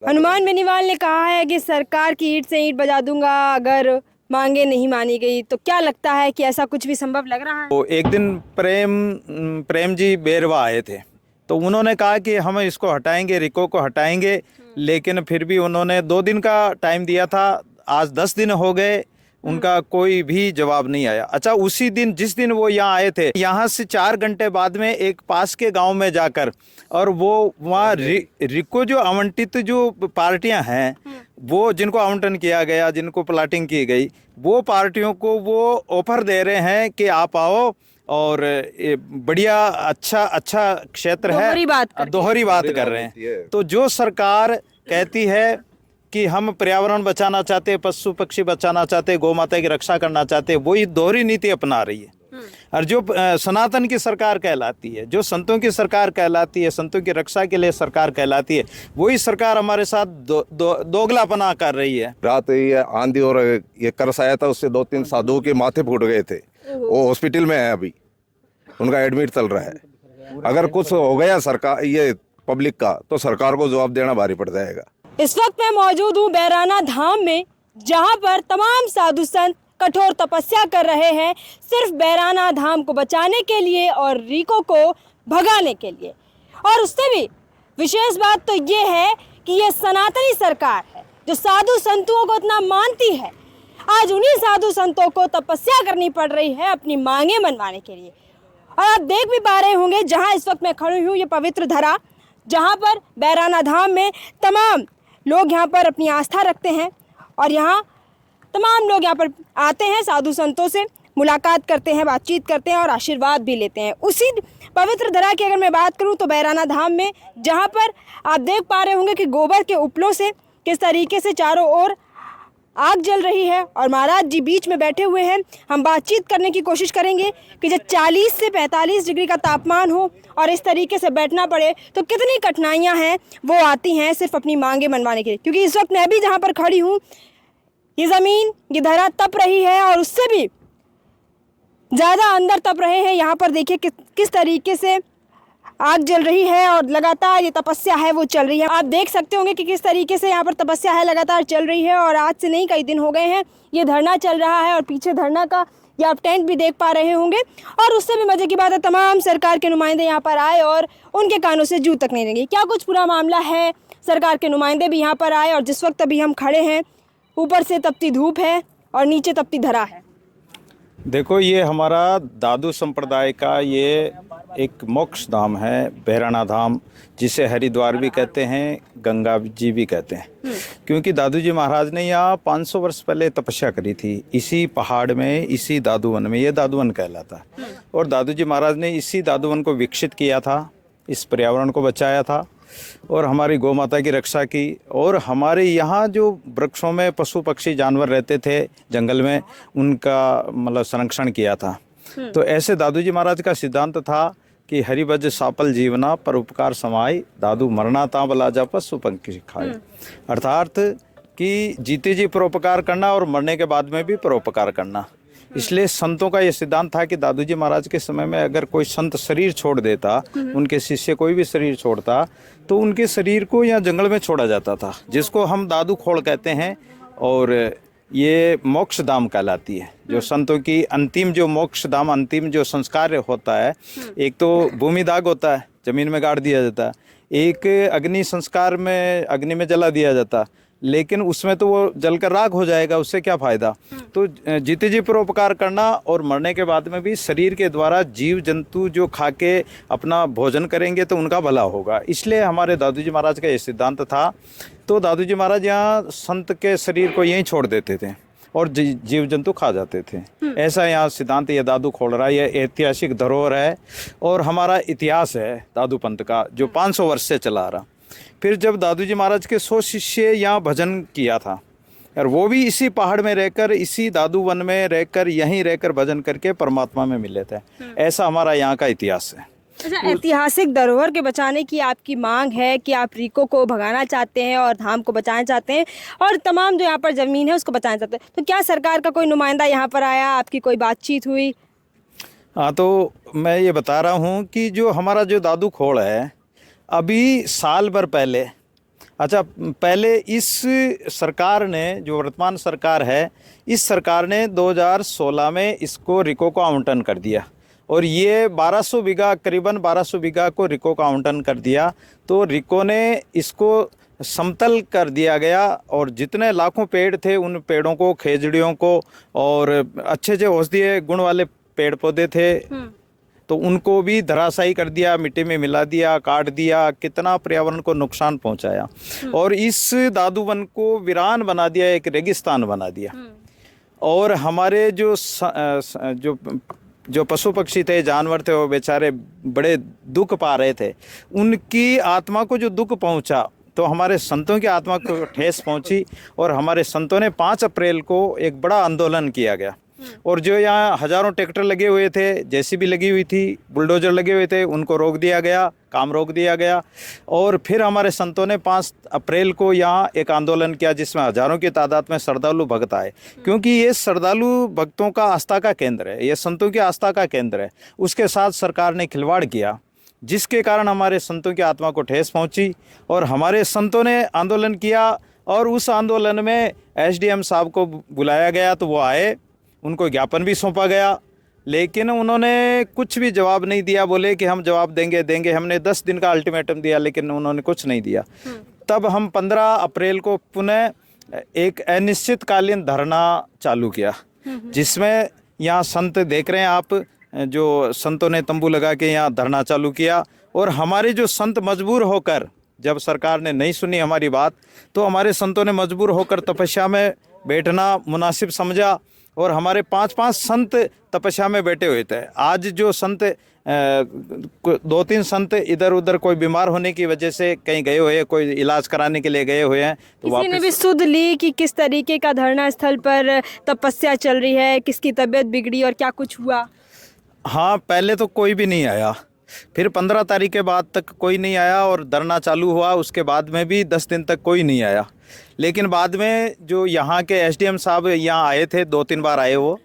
हनुमान बेनीवाल ने कहा है कि सरकार की ईंट से ईंट बजा दूंगा अगर मांगे नहीं मानी गई। तो क्या लगता है कि ऐसा कुछ भी संभव लग रहा है? तो एक दिन प्रेम जी बेरवा आए थे, तो उन्होंने कहा कि हम इसको हटाएंगे, रिको को हटाएंगे, लेकिन फिर भी उन्होंने 2 दिन का टाइम दिया था। आज 10 दिन हो गए, उनका कोई भी जवाब नहीं आया। अच्छा, उसी दिन जिस दिन वो यहाँ आए थे, यहाँ से 4 घंटे बाद में एक पास के गांव में जाकर, और वो वहाँ रिको जो आवंटित जो पार्टियां हैं, वो जिनको आवंटन किया गया, जिनको प्लाटिंग की गई, वो पार्टियों को वो ऑफर दे रहे हैं कि आप आओ और ये बढ़िया अच्छा क्षेत्र है। दोहरी बात कर रहे हैं। तो जो सरकार कहती है कि हम पर्यावरण बचाना चाहते, पशु पक्षी बचाना चाहते, गौ माता की रक्षा करना चाहते, वही दोहरी नीति अपना रही है। और जो सनातन की सरकार कहलाती है, जो संतों की सरकार कहलाती है, संतों की रक्षा के लिए सरकार कहलाती है, वही सरकार हमारे साथ दोगलापना कर रही है। रात ये आंधी और ये करस आया था, उससे 2-3 साधुओं के माथे फूट गए थे। वो हॉस्पिटल में है, अभी उनका एडमिट चल रहा है। अगर कुछ हो गया सरकार ये पब्लिक का, तो सरकार को जवाब देना भारी पड़ जाएगा। इस वक्त मैं मौजूद हूँ बैराना धाम में, जहाँ पर तमाम साधु संत कठोर तपस्या कर रहे हैं सिर्फ बैराना धाम को बचाने के लिए और रिको को भगाने के लिए। और उससे भी विशेष बात तो ये है कि ये सनातनी सरकार है जो साधु संतों को इतना मानती है। आज उन्हीं साधु संतों को तपस्या करनी पड़ रही है अपनी मांगे मनवाने के लिए। और आप देख भी पा रहे होंगे जहाँ इस वक्त मैं खड़ी हूँ, ये पवित्र धरा, जहाँ पर बैराना धाम में तमाम लोग यहाँ पर अपनी आस्था रखते हैं और यहाँ तमाम लोग यहाँ पर आते हैं, साधु संतों से मुलाकात करते हैं, बातचीत करते हैं और आशीर्वाद भी लेते हैं। उसी पवित्र धरा की अगर मैं बात करूँ तो बैराना धाम में, जहाँ पर आप देख पा रहे होंगे कि गोबर के उपलों से किस तरीके से चारों ओर आग जल रही है और महाराज जी बीच में बैठे हुए हैं। हम बातचीत करने की कोशिश करेंगे कि जब 40 से 45 डिग्री का तापमान हो और इस तरीके से बैठना पड़े तो कितनी कठिनाइयां हैं वो आती हैं सिर्फ अपनी मांगे मनवाने के लिए। क्योंकि इस वक्त मैं भी जहां पर खड़ी हूं, ये ज़मीन, ये धरा तप रही है और उससे भी ज़्यादा अंदर तप रहे हैं। यहाँ पर देखिए किस तरीके से आग जल रही है और लगातार ये तपस्या है वो चल रही है। आप देख सकते होंगे कि किस तरीके से यहाँ पर तपस्या है लगातार चल रही है और आज से नहीं कई दिन हो गए हैं ये धरना चल रहा है। और पीछे धरना का ये आप टेंट भी देख पा रहे होंगे। और उससे भी मज़े की बात है, तमाम सरकार के नुमाइंदे यहाँ पर आए और उनके कानों से जू तक नहीं लेंगे। क्या कुछ पूरा मामला है, सरकार के नुमाइंदे भी यहाँ पर आए और जिस वक्त अभी हम खड़े हैं, ऊपर से तपती धूप है और नीचे तपती धरा है। देखो, ये हमारा दादू संप्रदाय का ये एक मोक्ष धाम है, बैराना धाम, जिसे हरिद्वार भी कहते हैं, गंगा जी भी कहते हैं। क्योंकि दादू जी महाराज ने यहाँ 500 वर्ष पहले तपस्या करी थी, इसी पहाड़ में, इसी दादूवन में। ये दादूवन कहलाता है। और दादू जी महाराज ने इसी दादूवन को विकसित किया था, इस पर्यावरण को बचाया था और हमारी गौ माता की रक्षा की। और हमारे यहाँ जो वृक्षों में पशु पक्षी जानवर रहते थे जंगल में, उनका मतलब संरक्षण किया था। तो ऐसे दादू जी महाराज का सिद्धांत था कि हरि भज सापल जीवना, परोपकार समाई, दादू मरना ता बला जा पशु पंक्षी खाए। अर्थात कि जीते जी परोपकार करना और मरने के बाद में भी परोपकार करना। इसलिए संतों का ये सिद्धांत था कि दादू जी महाराज के समय में अगर कोई संत शरीर छोड़ देता, उनके शिष्य कोई भी शरीर छोड़ता, तो उनके शरीर को यहाँ जंगल में छोड़ा जाता था, जिसको हम दादू खोड़ कहते हैं। और ये मोक्ष धाम कहलाती है, जो संतों की अंतिम जो मोक्ष धाम, अंतिम जो संस्कार होता है। एक तो भूमि दाग होता है, जमीन में गाड़ दिया जाता है, एक अग्नि संस्कार में अग्नि में जला दिया जाता, लेकिन उसमें तो वो जलकर राख हो जाएगा, उससे क्या फ़ायदा। तो जीते जी परोपकार करना और मरने के बाद में भी शरीर के द्वारा जीव जंतु जो खा के अपना भोजन करेंगे तो उनका भला होगा। इसलिए हमारे दादू जी महाराज का ये सिद्धांत था। तो दादू जी महाराज यहाँ संत के शरीर को यहीं छोड़ देते थे और जीव जंतु खा जाते थे। ऐसा यहाँ सिद्धांत ये दादू खोल रहा है। ये ऐतिहासिक धरोहर है और हमारा इतिहास है दादू पंथ का, जो 500 वर्ष से चला आ रहा। फिर जब दादू जी महाराज के 100 शिष्य यहाँ भजन किया था, और वो भी इसी पहाड़ में रहकर, इसी दादू वन में रहकर, यहीं रहकर भजन करके परमात्मा में मिले थे। ऐसा हमारा यहाँ का इतिहास है। अच्छा, ऐतिहासिक धरोहर के बचाने की आपकी मांग है कि आप रिको को भगाना चाहते हैं और धाम को बचाना चाहते हैं और तमाम जो यहाँ पर ज़मीन है उसको बचाना चाहते हैं। तो क्या सरकार का कोई नुमाइंदा यहाँ पर आया, आपकी कोई बातचीत हुई? हाँ, तो मैं ये बता रहा हूँ कि जो हमारा जो दादू खोड़ है, अभी साल भर पहले अच्छा, पहले इस सरकार ने, जो वर्तमान सरकार है, इस सरकार ने 2016 में इसको रिको को आवंटन कर दिया और ये 1200 बीघा, करीबन 1200 बीघा को रिको को आवंटन कर दिया। तो रिको ने इसको समतल कर दिया गया और जितने लाखों पेड़ थे उन पेड़ों को, खेजड़ियों को और अच्छे अच्छे औषधीय गुण वाले पेड़ पौधे थे तो उनको भी धराशायी कर दिया, मिट्टी में मिला दिया, काट दिया, कितना पर्यावरण को नुकसान पहुंचाया और इस दादू वन को वीरान बना दिया, एक रेगिस्तान बना दिया। और हमारे जो पशु पक्षी थे, जानवर थे, वो बेचारे बड़े दुख पा रहे थे। उनकी आत्मा को जो दुख पहुंचा तो हमारे संतों की आत्मा को ठेस पहुंची और हमारे संतों ने 5 अप्रैल को एक बड़ा आंदोलन किया गया और जो यहाँ हजारों ट्रैक्टर लगे हुए थे, जेसीबी लगी हुई थी, बुलडोजर लगे हुए थे, उनको रोक दिया गया, काम रोक दिया गया। और फिर हमारे संतों ने 5 अप्रैल को यहाँ एक आंदोलन किया जिसमें हजारों की तादाद में श्रद्धालु भक्त आए, क्योंकि ये श्रद्धालु भक्तों का आस्था का केंद्र है, ये संतों की आस्था का केंद्र है। उसके साथ सरकार ने खिलवाड़ किया जिसके कारण हमारे संतों की आत्मा को ठेस पहुँची और हमारे संतों ने आंदोलन किया और उस आंदोलन में SDM साहब को बुलाया गया तो वो आए, उनको ज्ञापन भी सौंपा गया, लेकिन उन्होंने कुछ भी जवाब नहीं दिया। बोले कि हम जवाब देंगे। हमने 10 दिन का अल्टीमेटम दिया लेकिन उन्होंने कुछ नहीं दिया। तब हम 15 अप्रैल को पुनः एक अनिश्चितकालीन धरना चालू किया जिसमें यहाँ संत देख रहे हैं आप, जो संतों ने तंबू लगा के यहाँ धरना चालू किया और हमारे जो संत मजबूर होकर, जब सरकार ने नहीं सुनी हमारी बात तो हमारे संतों ने मजबूर होकर तपस्या में बैठना मुनासिब समझा और हमारे 5-5 संत तपस्या में बैठे हुए थे। आज जो संत 2-3 संत इधर उधर कोई बीमार होने की वजह से कहीं गए हुए हैं, कोई इलाज कराने के लिए गए हुए हैं, तो किसी ने भी सुध ली कि किस तरीके का धरना स्थल पर तपस्या चल रही है, किसकी तबीयत बिगड़ी और क्या कुछ हुआ? हाँ, पहले तो कोई भी नहीं आया, फिर 15 तारीख के बाद तक कोई नहीं आया और धरना चालू हुआ, उसके बाद में भी 10 दिन तक कोई नहीं आया। लेकिन बाद में जो यहाँ के SDM साहब यहाँ आए थे, 2-3 बार आए, वो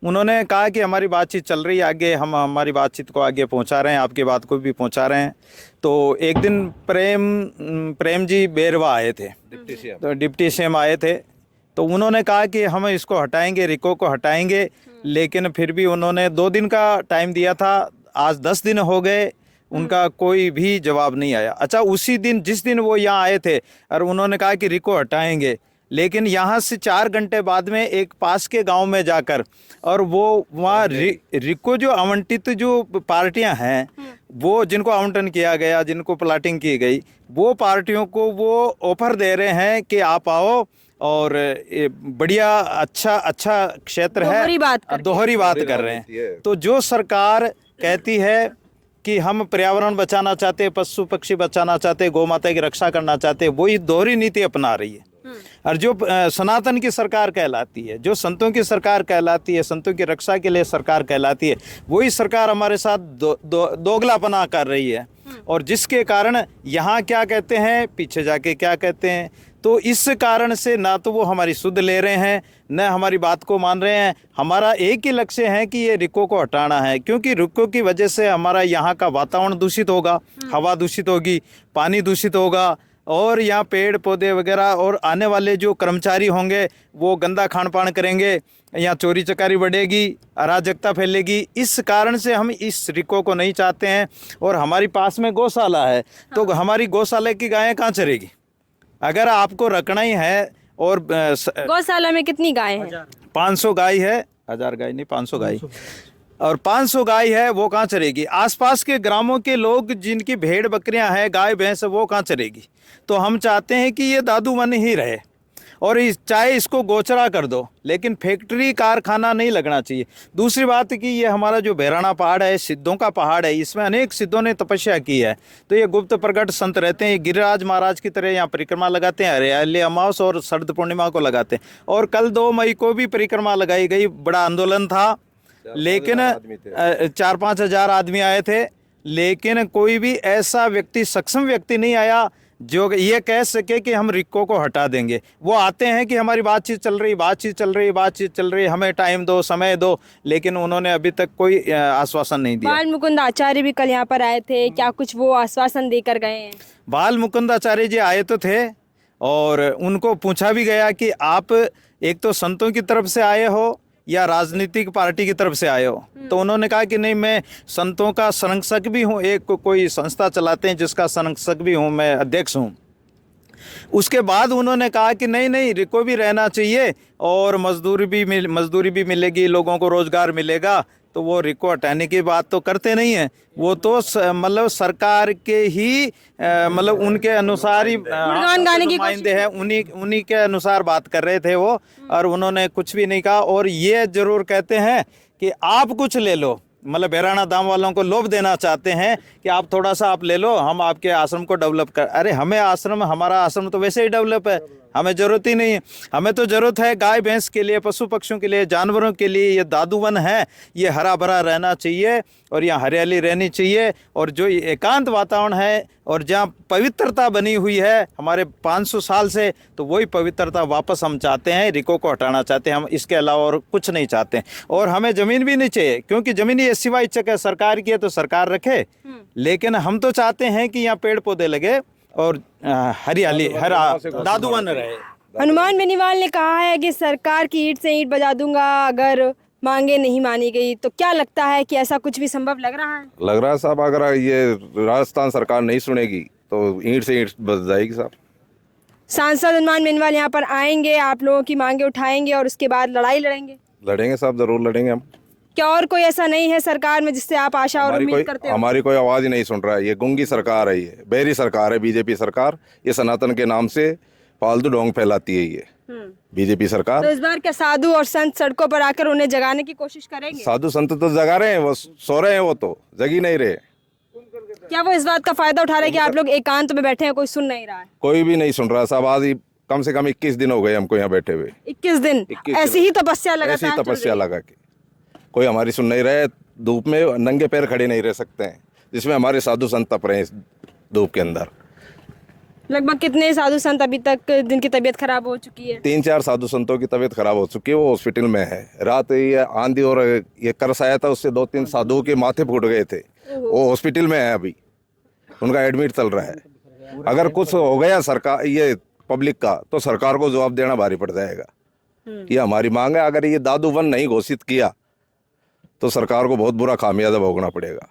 उन्होंने कहा कि हमारी बातचीत चल रही है आगे, हम हमारी बातचीत को आगे पहुँचा रहे हैं, आपकी बात को भी पहुँचा रहे हैं। तो एक दिन प्रेम जी बेरवा आए थे, तो डिप्टी CM आए थे, तो उन्होंने कहा कि हम इसको हटाएंगे, रिको को हटाएंगे, लेकिन फिर भी उन्होंने 2 दिन का टाइम दिया था, आज 10 दिन हो गए, उनका कोई भी जवाब नहीं आया। अच्छा, उसी दिन जिस दिन वो यहाँ आए थे और उन्होंने कहा कि रिको हटाएंगे, लेकिन यहाँ से 4 घंटे बाद में एक पास के गांव में जाकर और वो वहाँ रिको जो आवंटित जो पार्टियां हैं, वो जिनको आवंटन किया गया, जिनको प्लाटिंग की गई, वो पार्टियों को वो ऑफर दे रहे हैं कि आप आओ और बढ़िया अच्छा क्षेत्र है, दोहरी बात कर रहे हैं। तो जो सरकार कहती है कि हम पर्यावरण बचाना चाहते, पशु पक्षी बचाना चाहते, गौ माता की रक्षा करना चाहते, वही दोहरी नीति अपना रही है। और जो सनातन की सरकार कहलाती है, जो संतों की सरकार कहलाती है, संतों की रक्षा के लिए सरकार कहलाती है, वही सरकार हमारे साथ दोगलापना कर रही है और जिसके कारण यहाँ क्या कहते हैं, पीछे जाके क्या कहते हैं। तो इस कारण से ना तो वो हमारी सुध ले रहे हैं, न हमारी बात को मान रहे हैं। हमारा एक ही लक्ष्य है कि ये रिको को हटाना है, क्योंकि रिको की वजह से हमारा यहाँ का वातावरण दूषित होगा, हवा दूषित होगी, पानी दूषित होगा और यहाँ पेड़ पौधे वगैरह, और आने वाले जो कर्मचारी होंगे वो गंदा खान पान करेंगे, यहाँ चोरी चकारी बढ़ेगी, अराजकता फैलेगी। इस कारण से हम इस रिको को नहीं चाहते हैं। और हमारी पास में गौशाला है, तो हमारी गौशाला की गायें कहाँ चरेगी? अगर आपको रखना ही है। और गौशाला में कितनी गाय हैं? 500 गाय है, 1000 गाय नहीं, 500 गाय। और 500 गाय है, वो कहाँ चरेगी? आसपास के ग्रामों के लोग जिनकी भेड़ बकरियां हैं, गाय भैंस, वो कहाँ चरेगी? तो हम चाहते हैं कि ये दादू वन ही रहे और चाहे इसको गोचरा कर दो, लेकिन फैक्ट्री कारखाना नहीं लगना चाहिए। दूसरी बात कि ये हमारा जो भैराना पहाड़ है, सिद्धों का पहाड़ है, इसमें अनेक सिद्धों ने तपस्या की है। तो ये गुप्त प्रकट संत रहते हैं, ये गिरिराज महाराज की तरह यहाँ परिक्रमा लगाते हैं, हरियाली अमावस और शरद पूर्णिमा को लगाते हैं। और कल 2 मई को भी परिक्रमा लगाई गई, बड़ा आंदोलन था, लेकिन 4-5 हज़ार आदमी आए थे, लेकिन कोई भी ऐसा व्यक्ति, सक्षम व्यक्ति नहीं आया जो ये कह सके कि हम रिको को हटा देंगे। वो आते हैं कि हमारी बातचीत चल रही, हमें टाइम दो, समय दो, लेकिन उन्होंने अभी तक कोई आश्वासन नहीं दिया। बाल मुकुंद आचार्य भी कल यहाँ पर आए थे, क्या कुछ वो आश्वासन देकर गए हैं? बाल मुकुंद आचार्य जी आए तो थे, और उनको पूछा भी गया कि आप एक तो संतों की तरफ से आए हो या राजनीतिक पार्टी की तरफ से आए हो, तो उन्होंने कहा कि नहीं, मैं संतों का संरक्षक भी हूँ, एक कोई संस्था चलाते हैं जिसका संरक्षक भी हूँ, मैं अध्यक्ष हूँ। उसके बाद उन्होंने कहा कि नहीं, रिको भी रहना चाहिए और मजदूरी भी मिलेगी, लोगों को रोजगार मिलेगा। तो वो रिको हटाने की बात तो करते नहीं है, वो तो मतलब सरकार के ही मतलब उनके अनुसार ही नुमाइंदे हैं, उन्हीं के अनुसार बात कर रहे थे वो, और उन्होंने कुछ भी नहीं कहा। और ये जरूर कहते हैं कि आप कुछ ले लो, मतलब बहराना धाम वालों को लोभ देना चाहते हैं कि आप थोड़ा सा आप ले लो, हम आपके आश्रम को डेवलप कर। अरे हमारा आश्रम तो वैसे ही डेवलप है, हमें जरूरत ही नहीं है। हमें तो जरूरत है गाय भैंस के लिए, पशु पक्षियों के लिए, जानवरों के लिए। ये दादूवन है, ये हरा भरा रहना चाहिए और यहाँ हरियाली रहनी चाहिए। और जो ये एकांत वातावरण है और जहाँ पवित्रता बनी हुई है हमारे 500 साल से, तो वही पवित्रता वापस हम चाहते हैं, रिको को हटाना चाहते हैं हम, इसके अलावा और कुछ नहीं चाहते हैं। और हमें ज़मीन भी नहीं चाहिए, क्योंकि ज़मीन ये सिवा इच्छा है, सरकार की है तो सरकार रखे, लेकिन हम तो चाहते हैं कि यहाँ पेड़ पौधे लगे और हरियाली हरा दादूवन रहे। हनुमान बेनीवाल ने कहा है कि सरकार की ईंट से ईंट बजा दूंगा अगर मांगे नहीं मानी गई। तो क्या लगता है कि ऐसा कुछ भी संभव लग रहा है? लग रहा है साहब, अगर ये राजस्थान सरकार नहीं सुनेगी तो ईंट से ईंट बज जाएगी साहब। सांसद हनुमान बेनीवाल यहाँ पर आएंगे, आप लोगों की मांगे उठाएंगे और उसके बाद लड़ाई लड़ेंगे? लड़ेंगे साहब, जरूर लड़ेंगे हम। क्या और कोई ऐसा नहीं है सरकार में जिससे आप आशा और उम्मीद करते हो? हमारी कोई आवाज ही नहीं सुन रहा है। ये गूंगी सरकार है, ये बहरी सरकार है, बीजेपी सरकार। ये सनातन के नाम से फालतू ढोंग फैलाती है ये बीजेपी सरकार। तो इस बार क्या साधु और संत सड़कों पर आकर उन्हें जगाने की कोशिश करेंगे? साधु संत तो जगा रहे हैं, वो सो रहे हैं, वो तो जग ही नहीं रहे। क्या वो इस बात का फायदा उठा रहे हैं कि आप लोग एकांत में बैठे हैं, कोई सुन नहीं रहा है? कोई भी नहीं सुन रहा साहब। आज ही कम से कम 21 दिन हो गए हमको यहाँ बैठे हुए। 21 दिन ऐसी ही तपस्या ऐसी तपस्या लगा के कोई हमारी सुन नहीं रहे। धूप में नंगे पैर खड़े नहीं रह सकते हैं, जिसमें हमारे साधु संत तप रहे हैं इस धूप के अंदर। लगभग कितने साधु संत अभी तक जिनकी तबीयत खराब हो चुकी है? 3-4 साधु संतों की तबीयत खराब हो चुकी है, वो हॉस्पिटल में है। रात ये आंधी और ये करस आया था, उससे 2-3 साधुओं के माथे फूट गए थे, वो हॉस्पिटल में है अभी, उनका एडमिट चल रहा है। अगर कुछ हो गया सरकार ये पब्लिक का, तो सरकार को जवाब देना भारी पड़ जाएगा। ये हमारी मांग है। अगर ये दादूवन नहीं घोषित किया तो सरकार को बहुत बुरा खामियाजा भोगना पड़ेगा।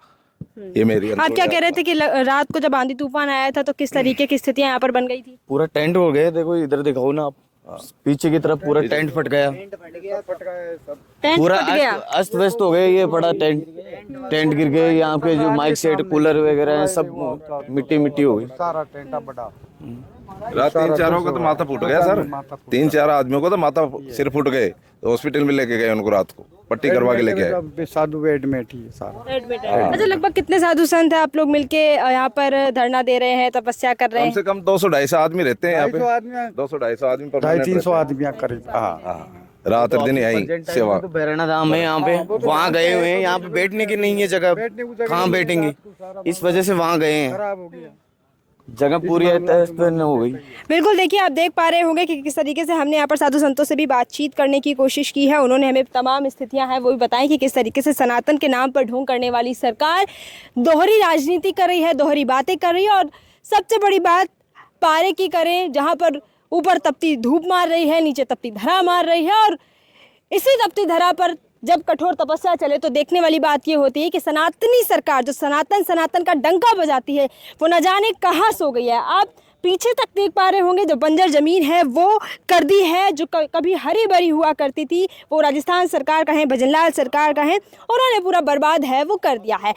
ये मेरी आप क्या कह रहे थे कि रात को जब आंधी तूफान आया था तो किस तरीके की स्थितियां यहाँ पर बन गई थी? पूरा टेंट हो गया, देखो इधर दिखाओ ना आप, पीछे की तरफ पूरा टेंट फट गया, पूरा अस्त व्यस्त हो गया। ये बड़ा टेंट गिर गए, यहाँ पे जो माइक सेट कूलर वगैरह है सब मिट्टी हो गई। सारा टेंट बड़ा रात 3-4 का तो माथा फूट गया सर। 3-4 आदमियों को तो माथा सिर फूट गए, तो हॉस्पिटल में लेके गए उनको, रात को पट्टी करवा के लेके आए। साधु एडमिट ही सारा। अच्छा, लगभग कितने साधु संत हैं आप लोग मिलके यहाँ पर धरना दे रहे हैं, तपस्या कर रहे कम हैं? से कम 200-250 आदमी रहते हैं यहाँ पे। 200-250 आदमी 250-300 आदमी करीब। रात दिन यही सेवा। तो बहराना धाम है यहाँ पे, वहाँ गए हुए हैं। यहाँ पे बैठने की नहीं है जगह, कहाँ बैठेंगे, इस वजह से वहाँ गए हैं। खराब हो गया, जगह पूरी हो गई। बिल्कुल, देखिए आप देख पा रहे होंगे कि किस तरीके से हमने यहाँ पर साधु संतों से भी बातचीत करने की कोशिश की है। उन्होंने हमें तमाम स्थितियां हैं वो भी बताई कि किस तरीके से सनातन के नाम पर ढोंग करने वाली सरकार दोहरी राजनीति कर रही है, दोहरी बातें कर रही है। और सबसे बड़ी बात पारे की करें, जहाँ पर ऊपर तपती धूप मार रही है, नीचे तपती धरा मार रही है। और इसी तपती धरा पर जब कठोर तपस्या चले तो देखने वाली बात ये होती है कि सनातनी सरकार जो सनातन का डंका बजाती है वो न जाने कहाँ सो गई है। आप पीछे तक देख पा रहे होंगे, जो बंजर ज़मीन है वो कर दी है, जो कभी हरी भरी हुआ करती थी, वो राजस्थान सरकार का है, भजनलाल सरकार का है, उन्होंने पूरा बर्बाद है वो कर दिया है।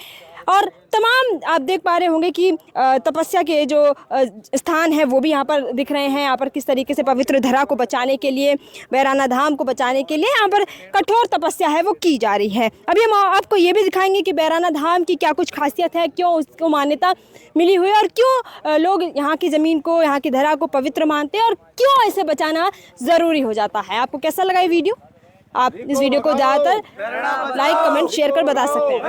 और तमाम आप देख पा रहे होंगे कि तपस्या के जो स्थान है वो भी यहाँ पर दिख रहे हैं। यहाँ पर किस तरीके से पवित्र धरा को बचाने के लिए, बहराना धाम को बचाने के लिए यहाँ पर कठोर तपस्या है वो की जा रही है। अभी हम आपको ये भी दिखाएंगे कि बहराना धाम की क्या कुछ खासियत है, क्यों उसको मान्यता मिली हुई है और क्यों लोग यहाँ की ज़मीन को, यहाँ की धरा को पवित्र मानते हैं और क्यों इसे बचाना ज़रूरी हो जाता है। आपको कैसा लगा ये वीडियो? आप इस वीडियो को ज़्यादातर लाइक, कमेंट, शेयर कर बता सकते हैं।